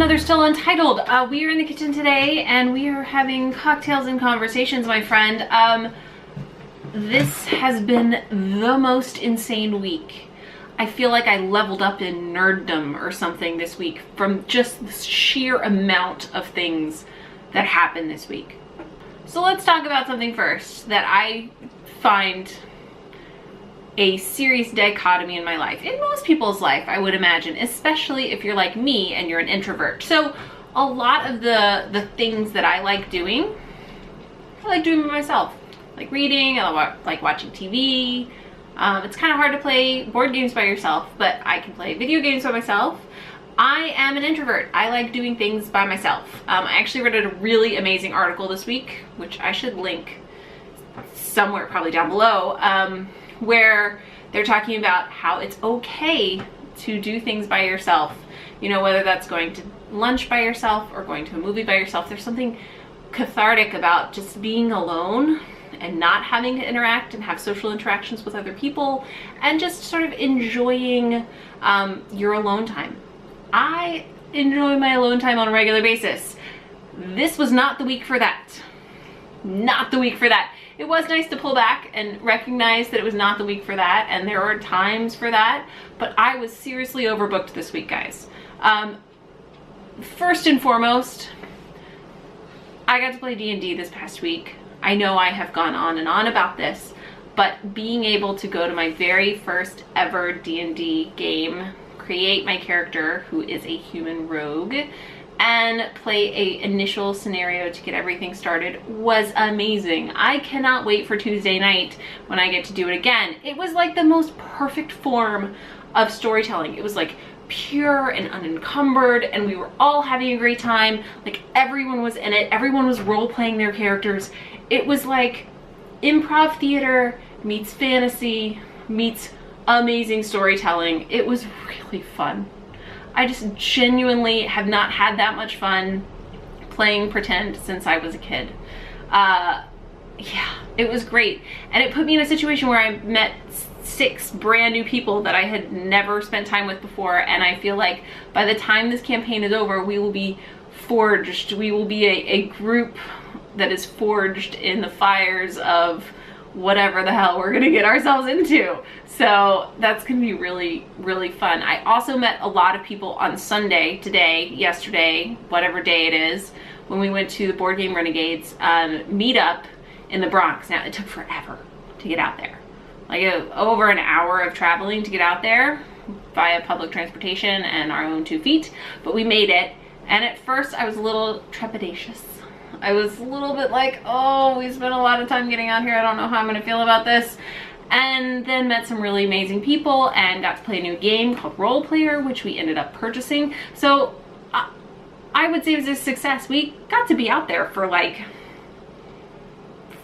another Still Untitled. We are in the kitchen today and we are having cocktails and conversations, my friend. This has been the most insane week. I feel like I leveled up in nerddom or something this week from just the sheer amount of things that happened this week. So let's talk about something first that I find a serious dichotomy in my life, in most people's life, I would imagine, especially if you're like me and you're an introvert. So a lot of the things that I like doing by myself, like reading, I like watching TV. It's kind of hard to play board games by yourself, but I can play video games by myself. I am an introvert. I like doing things by myself. I actually read a really amazing article this week, which I should link somewhere probably down below, where they're talking about how it's okay to do things by yourself. You know, whether that's going to lunch by yourself or going to a movie by yourself. There's something cathartic about just being alone and not having to interact and have social interactions with other people and just sort of enjoying your alone time. I enjoy my alone time on a regular basis. This was not the week for that. Not the week for that. It was nice to pull back and recognize that it was not the week for that, and there are times for that, but I was seriously overbooked this week, guys. First and foremost, I got to play D&D this past week. I know I have gone on and on about this, but being able to go to my very first ever D&D game, create my character, who is a human rogue, and play a initial scenario to get everything started was amazing. I cannot wait for Tuesday night when I get to do it again. It was like the most perfect form of storytelling. It was like pure and unencumbered, and we were all having a great time. Like, everyone was in it. Everyone was role-playing their characters. It was like improv theater meets fantasy meets amazing storytelling. It was really fun. I just genuinely have not had that much fun playing pretend since I was a kid. Yeah, it was great. And it put me in a situation where I met 6 brand new people that I had never spent time with before, and I feel like by the time this campaign is over, we will be forged. We will be a group that is forged in the fires of whatever the hell we're gonna get ourselves into. So that's gonna be really, really fun. I also met a lot of people on Sunday, today, yesterday, whatever day it is, when we went to the Board Game Renegades meetup in the Bronx. Now, it took forever to get out there. Like over an hour of traveling to get out there via public transportation and our own 2 feet, but we made it. And at first I was a little trepidatious. I was a little bit like, oh, we spent a lot of time getting out here. I don't know how I'm gonna feel about this. And then met some really amazing people and got to play a new game called Role Player, which we ended up purchasing. So I would say it was a success. We got to be out there for like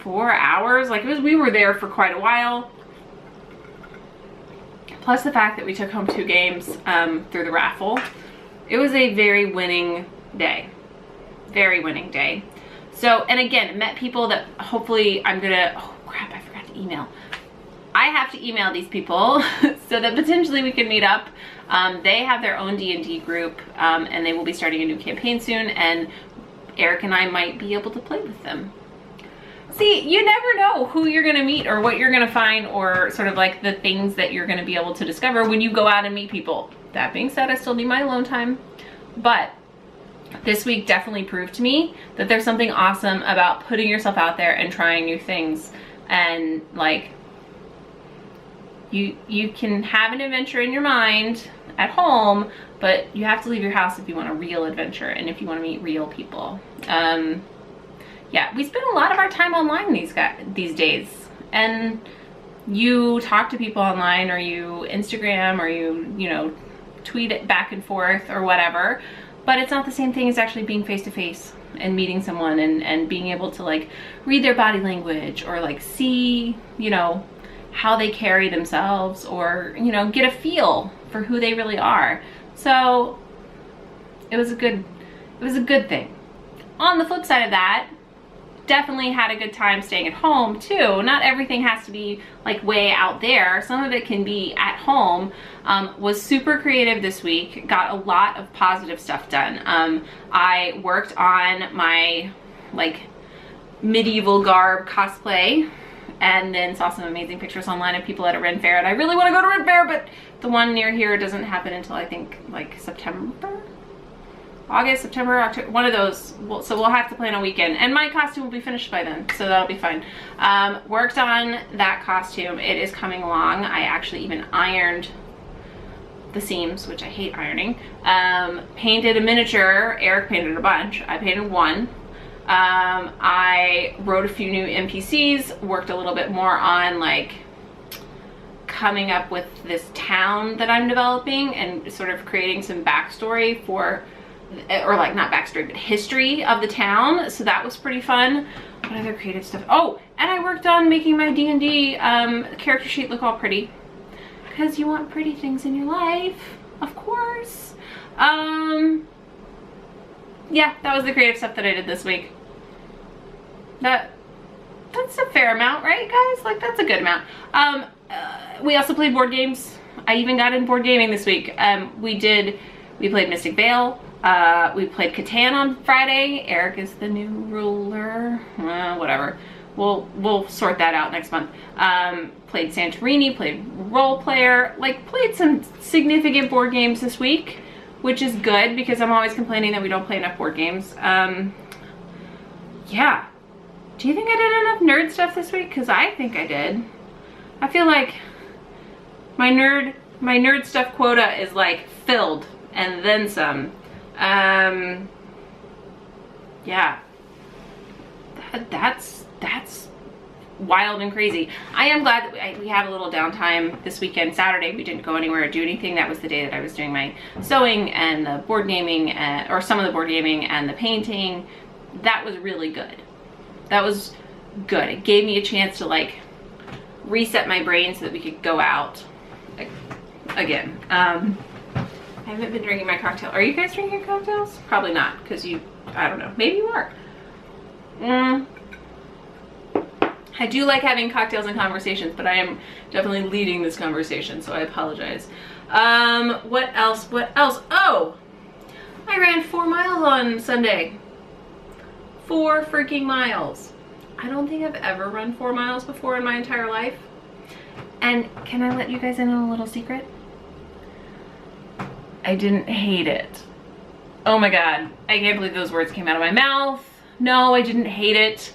4 hours. Like, we were there for quite a while. Plus the fact that we took home 2 games through the raffle. It was a very winning day. Very winning day. So, and again, met people that hopefully I'm gonna, oh crap, I forgot to email. I have to email these people so that potentially we can meet up. They have their own D&D group, and they will be starting a new campaign soon, and Eric and I might be able to play with them. See, you never know who you're gonna meet or what you're gonna find, or sort of like the things that you're gonna be able to discover when you go out and meet people. That being said, I still need my alone time, but this week definitely proved to me that there's something awesome about putting yourself out there and trying new things. And like, you can have an adventure in your mind at home, but you have to leave your house if you want a real adventure and if you want to meet real people. Yeah, we spend a lot of our time online these days, and you talk to people online, or you Instagram, or you know, tweet it back and forth or whatever. But it's not the same thing as actually being face to face and meeting someone and being able to like read their body language, or like see, you know, how they carry themselves, or, you know, get a feel for who they really are. So it was a good thing. On the flip side of that, definitely had a good time staying at home too. Not everything has to be like way out there. Some of it can be at home. Was super creative this week. Got a lot of positive stuff done. I worked on my like medieval garb cosplay, and then saw some amazing pictures online of people at a Ren Fair, and I really want to go to Ren Fair, but the one near here doesn't happen until I think like September? August, September, October, one of those. So we'll have to plan a weekend, and my costume will be finished by then, so that'll be fun. Worked on that costume. It is coming along. I actually even ironed the seams, which I hate ironing. Painted a miniature. Eric painted a bunch. I painted one. I wrote a few new NPCs, worked a little bit more on like coming up with this town that I'm developing and sort of creating some backstory for, or like not backstory, but history of the town. So that was pretty fun. What other creative stuff? Oh, and I worked on making my D&D character sheet look all pretty, because you want pretty things in your life, of course. Yeah, that was the creative stuff that I did this week. That's a fair amount, right, guys? Like, that's a good amount. We also played board games. I even got in board gaming this week. We played Mystic Vale. We played Catan on Friday. Eric is the new ruler. Whatever. We'll sort that out next month. Played Santorini, played Role Player, like played some significant board games this week, which is good because I'm always complaining that we don't play enough board games. Yeah. Do you think I did enough nerd stuff this week? Because I think I did. I feel like my nerd stuff quota is like filled and then some. Yeah. That's wild and crazy. I am glad that we had a little downtime this weekend. Saturday we didn't go anywhere or do anything. That was the day that I was doing my sewing and the board gaming, or some of the board gaming and the painting. That was really good. That was good. It gave me a chance to like reset my brain so that we could go out again. I haven't been drinking my cocktail. Are you guys drinking cocktails? Probably not, because I don't know, maybe you are. I do like having cocktails and conversations, but I am definitely leading this conversation, so I apologize. What else? Oh, I ran 4 miles on Sunday. 4 freaking miles. I don't think I've ever run 4 miles before in my entire life. And can I let you guys in on a little secret? I didn't hate it. Oh my God. I can't believe those words came out of my mouth. No, I didn't hate it.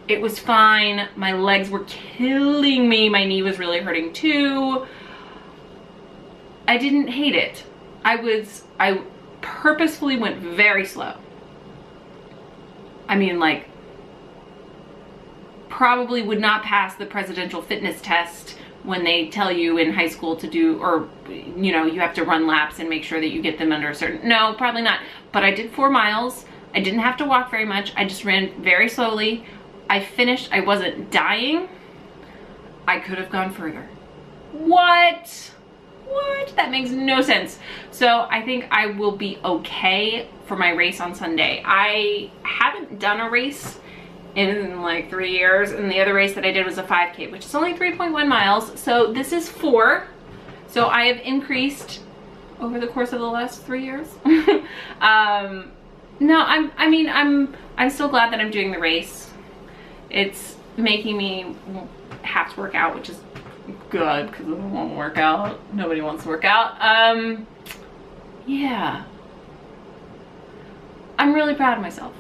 It was fine. My legs were killing me. My knee was really hurting too. I didn't hate it. I purposefully went very slow. I mean, like, probably would not pass the presidential fitness test when they tell you in high school to do, or, you know, you have to run laps and make sure that you get them under a certain, no, probably not. But I did 4 miles. I didn't have to walk very much. I just ran very slowly. I finished. I wasn't dying. I could have gone further. What? That makes no sense. So I think I will be okay for my race on Sunday. I haven't done a race in like 3 years, and the other race that I did was a 5K, which is only 3.1 miles. So this is 4. So I have increased over the course of the last 3 years. No, I'm still glad that I'm doing the race. It's making me have to work out, which is good because I won't work out. Nobody wants to work out. Yeah. I'm really proud of myself.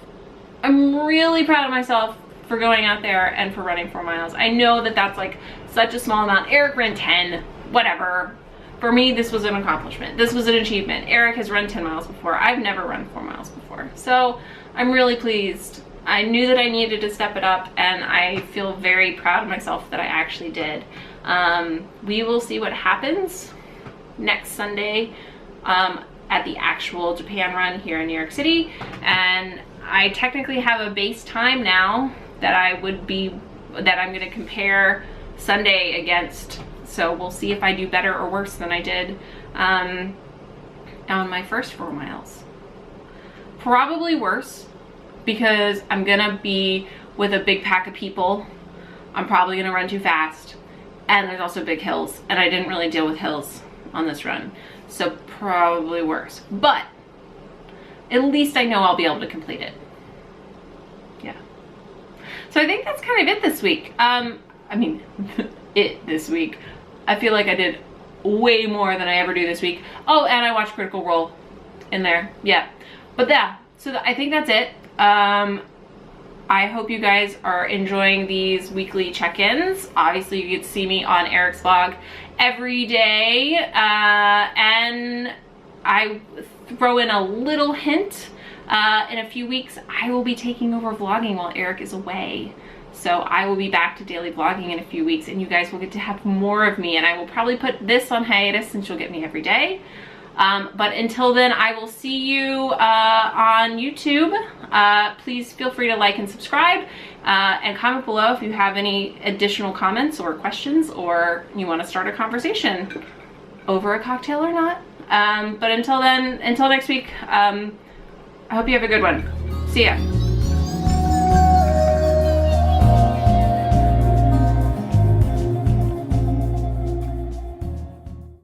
I'm really proud of myself for going out there and for running 4 miles. I know that that's like such a small amount. Eric ran 10, whatever. For me, this was an accomplishment. This was an achievement. Eric has run 10 miles before. I've never run 4 miles before. So I'm really pleased. I knew that I needed to step it up, and I feel very proud of myself that I actually did. We will see what happens next Sunday at the actual Japan run here in New York City. And I technically have a base time now that I'm going to compare Sunday against. So we'll see if I do better or worse than I did on my first 4 miles. Probably worse, because I'm gonna be with a big pack of people, I'm probably gonna run too fast. And there's also big hills, and I didn't really deal with hills on this run, so probably worse. But at least I know I'll be able to complete it. Yeah. So I think that's kind of it this week. I mean, this week. I feel like I did way more than I ever do this week. Oh, and I watched Critical Role in there. Yeah. But yeah, so I think that's it. I hope you guys are enjoying these weekly check-ins. Obviously, you get to see me on Eric's vlog every day. And I throw in a little hint. In a few weeks, I will be taking over vlogging while Eric is away. So I will be back to daily vlogging in a few weeks, and you guys will get to have more of me. And I will probably put this on hiatus since you'll get me every day. But until then, I will see you on YouTube. Please feel free to like and subscribe and comment below if you have any additional comments or questions, or you want to start a conversation over a cocktail or not. But until then, until next week, I hope you have a good one. See ya.